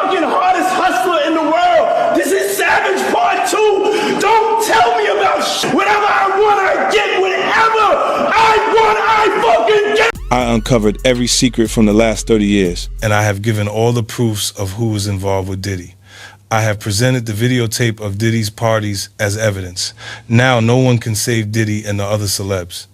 fucking hardest hustler in the world. This is Savage Part 2. Don't tell me about shit. Whatever I want, I get. Whatever I want, I fucking get. I uncovered every secret from the last 30 years. And I have given all the proofs of who was involved with Diddy. I have presented the videotape of Diddy's parties as evidence. Now no one can save Diddy and the other celebs.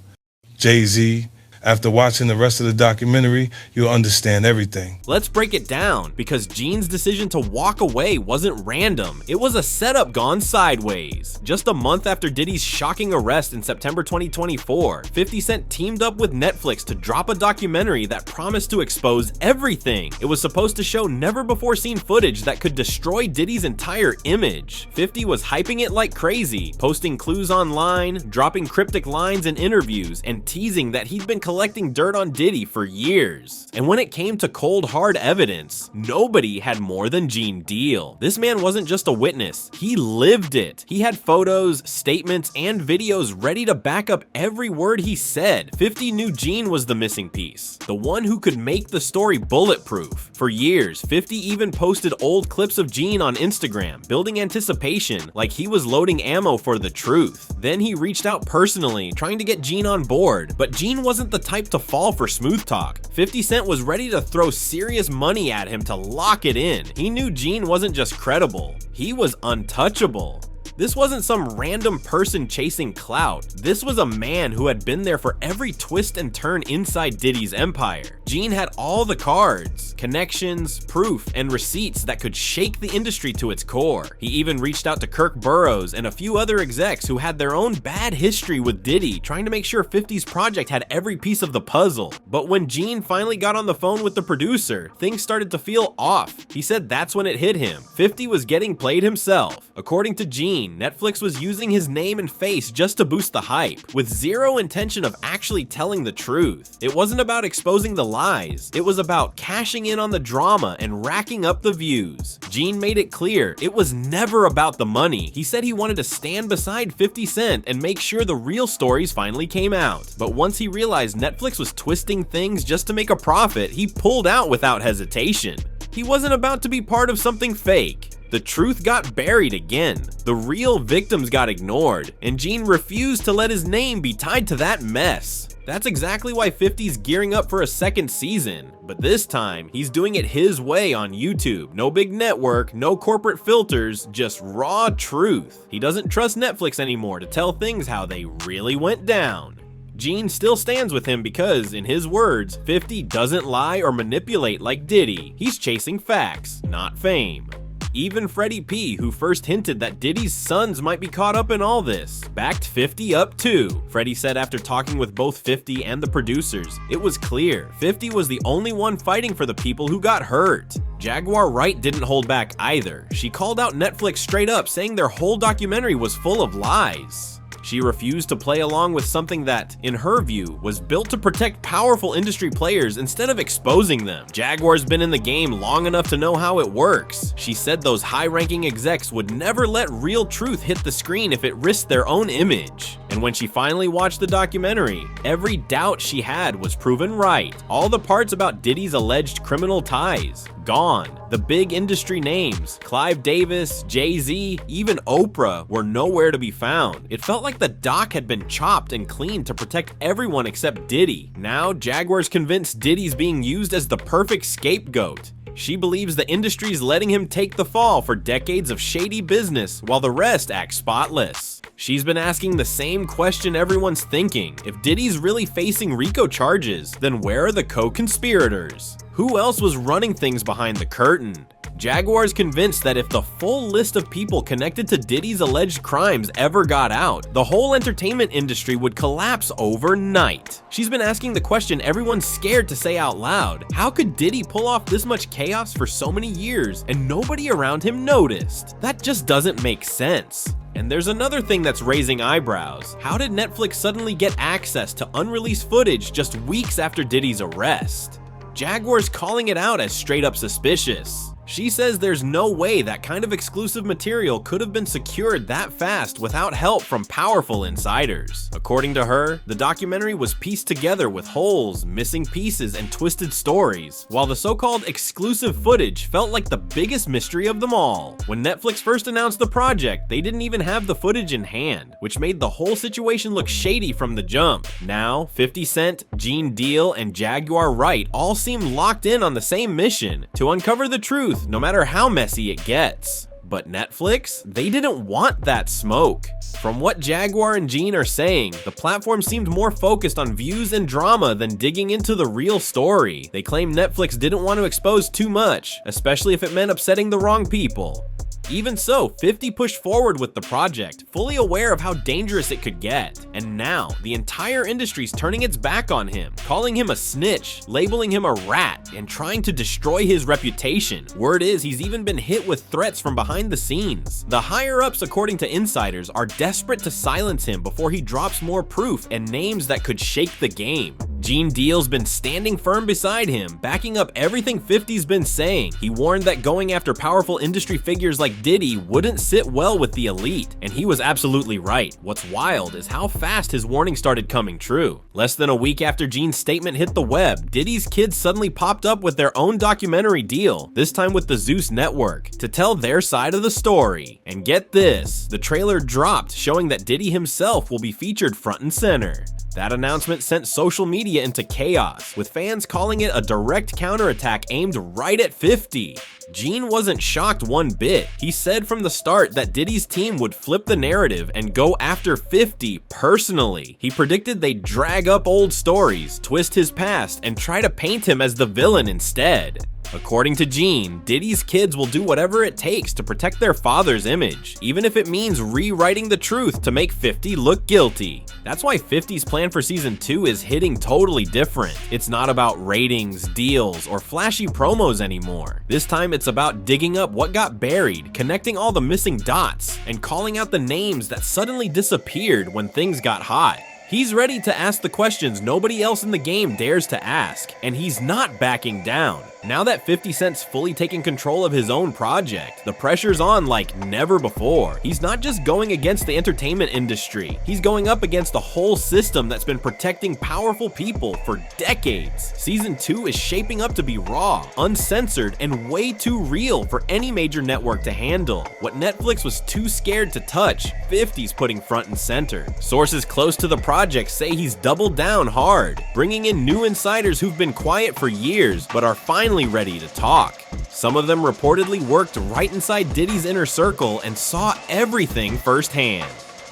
Jay-Z, after watching the rest of the documentary, you'll understand everything. Let's break it down, because Gene's decision to walk away wasn't random. It was a setup gone sideways. Just a month after Diddy's shocking arrest in September 2024, 50 Cent teamed up with Netflix to drop a documentary that promised to expose everything. It was supposed to show never-before-seen footage that could destroy Diddy's entire image. 50 was hyping it like crazy, posting clues online, dropping cryptic lines in interviews, and teasing that he'd been collecting dirt on Diddy for years. And when it came to cold hard evidence, nobody had more than Gene Deal. This man wasn't just a witness, he lived it. He had photos, statements, and videos ready to back up every word he said. 50 knew Gene was the missing piece, the one who could make the story bulletproof. For years, 50 even posted old clips of Gene on Instagram, building anticipation like he was loading ammo for the truth. Then he reached out personally, trying to get Gene on board, but Gene wasn't the type to fall for smooth talk. 50 Cent was ready to throw serious money at him to lock it in. He knew Gene wasn't just credible, he was untouchable. This wasn't some random person chasing clout. This was a man who had been there for every twist and turn inside Diddy's empire. Gene had all the cards, connections, proof, and receipts that could shake the industry to its core. He even reached out to Kirk Burroughs and a few other execs who had their own bad history with Diddy, trying to make sure 50's project had every piece of the puzzle. But when Gene finally got on the phone with the producer, things started to feel off. He said that's when it hit him. 50 was getting played himself. According to Gene, Netflix was using his name and face just to boost the hype, with zero intention of actually telling the truth. It wasn't about exposing the lies, it was about cashing in on the drama and racking up the views. Gene made it clear it was never about the money. He said he wanted to stand beside 50 Cent and make sure the real stories finally came out. But once he realized Netflix was twisting things just to make a profit, he pulled out without hesitation. He wasn't about to be part of something fake. The truth got buried again. The real victims got ignored, and Gene refused to let his name be tied to that mess. That's exactly why 50's gearing up for a second season, but this time, he's doing it his way on YouTube. No big network, no corporate filters, just raw truth. He doesn't trust Netflix anymore to tell things how they really went down. Gene still stands with him because, in his words, 50 doesn't lie or manipulate like Diddy. He's chasing facts, not fame. Even Freddie P, who first hinted that Diddy's sons might be caught up in all this, backed 50 up too. Freddie said after talking with both 50 and the producers, it was clear 50 was the only one fighting for the people who got hurt. Jaguar Wright didn't hold back either. She called out Netflix straight up, saying their whole documentary was full of lies. She refused to play along with something that, in her view, was built to protect powerful industry players instead of exposing them. Jaguar's been in the game long enough to know how it works. She said those high-ranking execs would never let real truth hit the screen if it risked their own image. And when she finally watched the documentary, every doubt she had was proven right. All the parts about Diddy's alleged criminal ties, gone. The big industry names, Clive Davis, Jay-Z, even Oprah, were nowhere to be found. It felt like the doc had been chopped and cleaned to protect everyone except Diddy. Now, Jaguar's convinced Diddy's being used as the perfect scapegoat. She believes the industry's letting him take the fall for decades of shady business while the rest act spotless. She's been asking the same question everyone's thinking. If Diddy's really facing RICO charges, then where are the co-conspirators? Who else was running things behind the curtain? Jaguar's convinced that if the full list of people connected to Diddy's alleged crimes ever got out, the whole entertainment industry would collapse overnight. She's been asking the question everyone's scared to say out loud. How could Diddy pull off this much chaos for so many years and nobody around him noticed? That just doesn't make sense. And there's another thing that's raising eyebrows. How did Netflix suddenly get access to unreleased footage just weeks after Diddy's arrest? Jaguar's calling it out as straight up suspicious. She says there's no way that kind of exclusive material could have been secured that fast without help from powerful insiders. According to her, the documentary was pieced together with holes, missing pieces, and twisted stories, while the so-called exclusive footage felt like the biggest mystery of them all. When Netflix first announced the project, they didn't even have the footage in hand, which made the whole situation look shady from the jump. Now, 50 Cent, Gene Deal, and Jaguar Wright all seem locked in on the same mission, to uncover the truth no matter how messy it gets. But Netflix? They didn't want that smoke. From what Jaguar and Gene are saying, the platform seemed more focused on views and drama than digging into the real story. They claim Netflix didn't want to expose too much, especially if it meant upsetting the wrong people. Even so, 50 pushed forward with the project, fully aware of how dangerous it could get. And now, the entire industry's turning its back on him, calling him a snitch, labeling him a rat, and trying to destroy his reputation. Word is he's even been hit with threats from behind the scenes. The higher-ups, according to insiders, are desperate to silence him before he drops more proof and names that could shake the game. Gene Deal's been standing firm beside him, backing up everything 50's been saying. He warned that going after powerful industry figures like Diddy wouldn't sit well with the elite, and he was absolutely right. What's wild is how fast his warning started coming true. Less than a week after Gene's statement hit the web, Diddy's kids suddenly popped up with their own documentary deal, this time with the Zeus Network, to tell their side of the story. And get this, the trailer dropped showing that Diddy himself will be featured front and center. That announcement sent social media into chaos, with fans calling it a direct counterattack aimed right at 50. Gene wasn't shocked one bit. He said from the start that Diddy's team would flip the narrative and go after 50 personally. He predicted they'd drag up old stories, twist his past, and try to paint him as the villain instead. According to Gene, Diddy's kids will do whatever it takes to protect their father's image, even if it means rewriting the truth to make 50 look guilty. That's why 50's plan for season 2 is hitting totally different. It's not about ratings, deals, or flashy promos anymore. This time it's about digging up what got buried, connecting all the missing dots, and calling out the names that suddenly disappeared when things got hot. He's ready to ask the questions nobody else in the game dares to ask, and he's not backing down. Now that 50 Cent's fully taken control of his own project, the pressure's on like never before. He's not just going against the entertainment industry, he's going up against a whole system that's been protecting powerful people for decades. Season 2 is shaping up to be raw, uncensored, and way too real for any major network to handle. What Netflix was too scared to touch, 50's putting front and center. Sources close to the project say he's doubled down hard, bringing in new insiders who've been quiet for years but are finally ready to talk. Some of them reportedly worked right inside Diddy's inner circle and saw everything firsthand.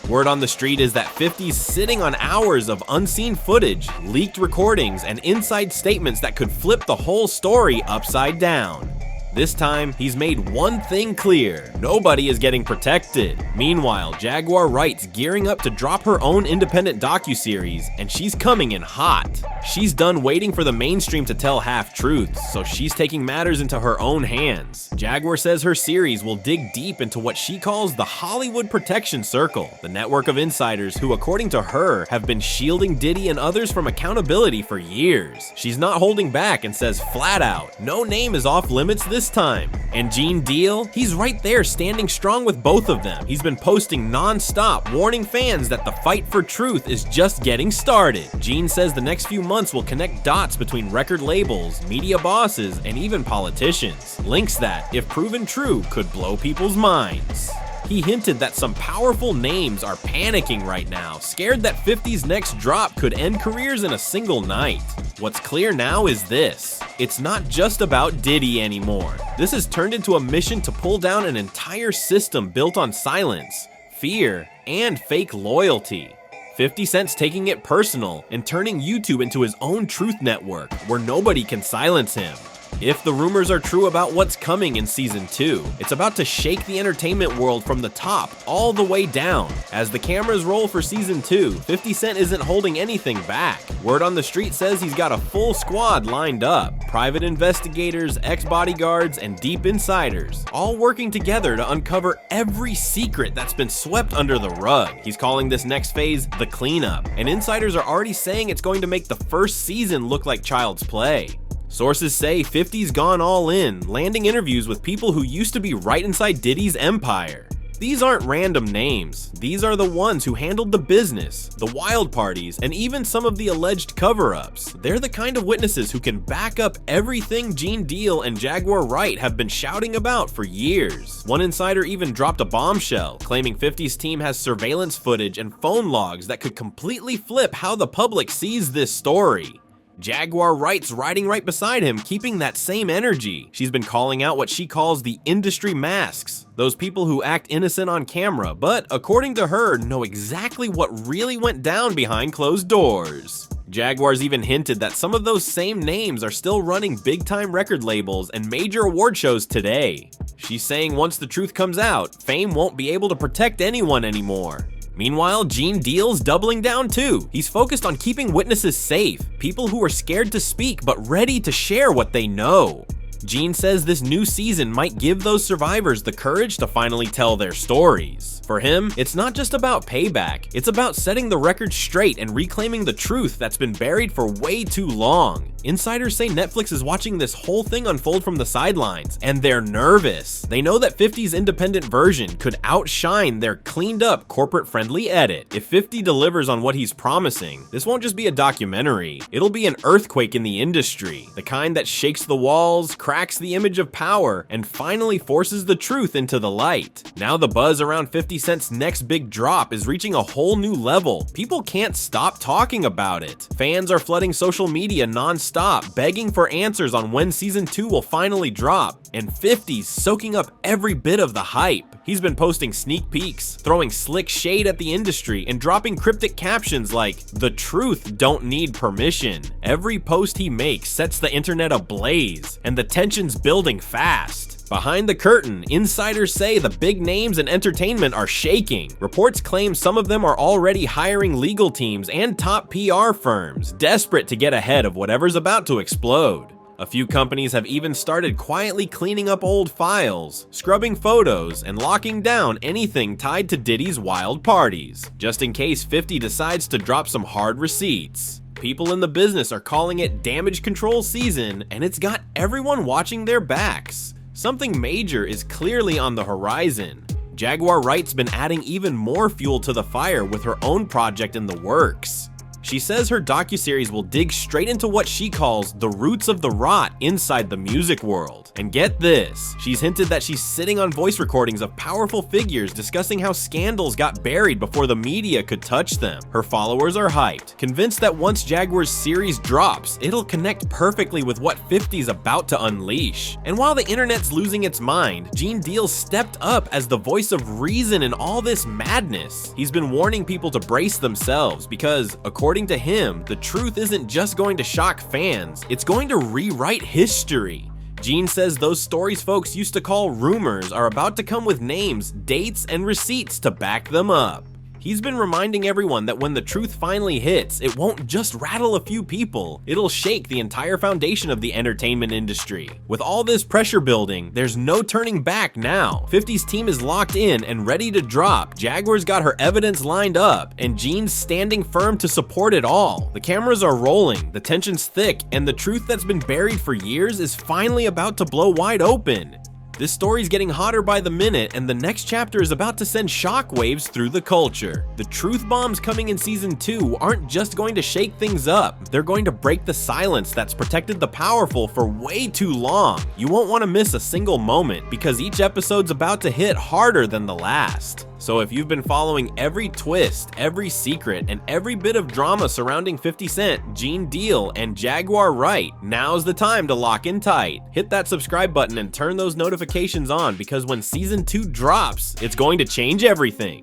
Word on the street is that 50's sitting on hours of unseen footage, leaked recordings, and inside statements that could flip the whole story upside down. This time, he's made one thing clear: nobody is getting protected. Meanwhile, Jaguar Wright's gearing up to drop her own independent docuseries, and she's coming in hot. She's done waiting for the mainstream to tell half-truths, so she's taking matters into her own hands. Jaguar says her series will dig deep into what she calls the Hollywood Protection Circle, the network of insiders who, according to her, have been shielding Diddy and others from accountability for years. She's not holding back and says flat out, no name is off limits this time. And Gene Deal, he's right there standing strong with both of them. He's been posting non-stop, warning fans that the fight for truth is just getting started. Gene says the next few months will connect dots between record labels, media bosses, and even politicians. Links that, if proven true, could blow people's minds. He hinted that some powerful names are panicking right now, scared that 50's next drop could end careers in a single night. What's clear now is this: it's not just about Diddy anymore. This has turned into a mission to pull down an entire system built on silence, fear, and fake loyalty. 50 Cent's taking it personal and turning YouTube into his own truth network where nobody can silence him. If the rumors are true about what's coming in season 2, it's about to shake the entertainment world from the top all the way down. As the cameras roll for season 2, 50 Cent isn't holding anything back. Word on the street says he's got a full squad lined up: private investigators, ex-bodyguards, and deep insiders, all working together to uncover every secret that's been swept under the rug. He's calling this next phase the cleanup, and insiders are already saying it's going to make the first season look like child's play. Sources say 50's gone all in, landing interviews with people who used to be right inside Diddy's empire. These aren't random names. These are the ones who handled the business, the wild parties, and even some of the alleged cover-ups. They're the kind of witnesses who can back up everything Gene Deal and Jaguar Wright have been shouting about for years. One insider even dropped a bombshell, claiming 50's team has surveillance footage and phone logs that could completely flip how the public sees this story. Jaguar Wright's riding right beside him, keeping that same energy. She's been calling out what she calls the industry masks, those people who act innocent on camera, but according to her, know exactly what really went down behind closed doors. Jaguar's even hinted that some of those same names are still running big-time record labels and major award shows today. She's saying once the truth comes out, fame won't be able to protect anyone anymore. Meanwhile, Gene Deal's doubling down too. He's focused on keeping witnesses safe, people who are scared to speak but ready to share what they know. Gene says this new season might give those survivors the courage to finally tell their stories. For him, it's not just about payback, it's about setting the record straight and reclaiming the truth that's been buried for way too long. Insiders say Netflix is watching this whole thing unfold from the sidelines, and they're nervous. They know that 50's independent version could outshine their cleaned up corporate-friendly edit. If 50 delivers on what he's promising, this won't just be a documentary, it'll be an earthquake in the industry, the kind that shakes the walls, cracks the image of power, and finally forces the truth into the light. Now the buzz around 50 Cent's next big drop is reaching a whole new level. People can't stop talking about it. Fans are flooding social media non-stop, begging for answers on when season 2 will finally drop, and 50's soaking up every bit of the hype. He's been posting sneak peeks, throwing slick shade at the industry, and dropping cryptic captions like, "The truth don't need permission." Every post he makes sets the internet ablaze, and the tension's building fast. Behind the curtain, insiders say the big names in entertainment are shaking. Reports claim some of them are already hiring legal teams and top PR firms, desperate to get ahead of whatever's about to explode. A few companies have even started quietly cleaning up old files, scrubbing photos, and locking down anything tied to Diddy's wild parties, just in case 50 decides to drop some hard receipts. People in the business are calling it damage control season, and it's got everyone watching their backs. Something major is clearly on the horizon. Jaguar Wright's been adding even more fuel to the fire with her own project in the works. She says her docuseries will dig straight into what she calls the roots of the rot inside the music world. And get this, she's hinted that she's sitting on voice recordings of powerful figures discussing how scandals got buried before the media could touch them. Her followers are hyped, convinced that once Jaguar's series drops, it'll connect perfectly with what 50's about to unleash. And while the internet's losing its mind, Gene Deal stepped up as the voice of reason in all this madness. He's been warning people to brace themselves because, according to him, the truth isn't just going to shock fans, it's going to rewrite history. Gene says those stories folks used to call rumors are about to come with names, dates, and receipts to back them up. He's been reminding everyone that when the truth finally hits, it won't just rattle a few people, it'll shake the entire foundation of the entertainment industry. With all this pressure building, there's no turning back now. 50's team is locked in and ready to drop, Jaguar's got her evidence lined up, and Gene's standing firm to support it all. The cameras are rolling, the tension's thick, and the truth that's been buried for years is finally about to blow wide open. This story's getting hotter by the minute, and the next chapter is about to send shockwaves through the culture. The truth bombs coming in season 2 aren't just going to shake things up, they're going to break the silence that's protected the powerful for way too long. You won't want to miss a single moment, because each episode's about to hit harder than the last. So if you've been following every twist, every secret, and every bit of drama surrounding 50 Cent, Gene Deal, and Jaguar Wright, now's the time to lock in tight. Hit that subscribe button and turn those notifications on, because when season 2 drops, it's going to change everything.